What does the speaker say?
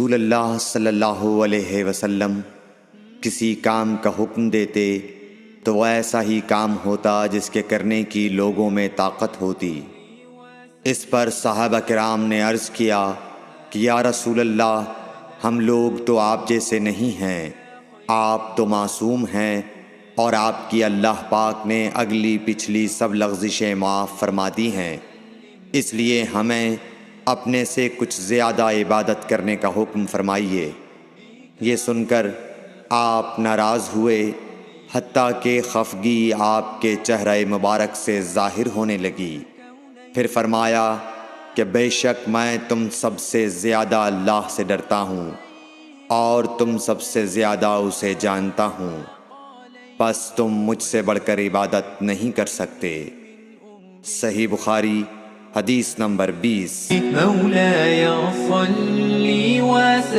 رسول اللہ صلی اللہ علیہ وسلم کسی کام کا حکم دیتے تو وہ ایسا ہی کام ہوتا جس کے کرنے کی لوگوں میں طاقت ہوتی۔ اس پر صحابہ کرام نے عرض کیا کہ یا رسول اللہ، ہم لوگ تو آپ جیسے نہیں ہیں، آپ تو معصوم ہیں اور آپ کی اللہ پاک نے اگلی پچھلی سب لغزشیں معاف فرما دی ہیں، اس لیے ہمیں اپنے سے کچھ زیادہ عبادت کرنے کا حکم فرمائیے۔ یہ سن کر آپ ناراض ہوئے، حتیٰ کہ خفگی آپ کے چہرہ مبارک سے ظاہر ہونے لگی۔ پھر فرمایا کہ بے شک میں تم سب سے زیادہ اللہ سے ڈرتا ہوں اور تم سب سے زیادہ اسے جانتا ہوں، پس تم مجھ سے بڑھ کر عبادت نہیں کر سکتے۔ صحیح بخاری حدیث نمبر 20۔ مولاي صل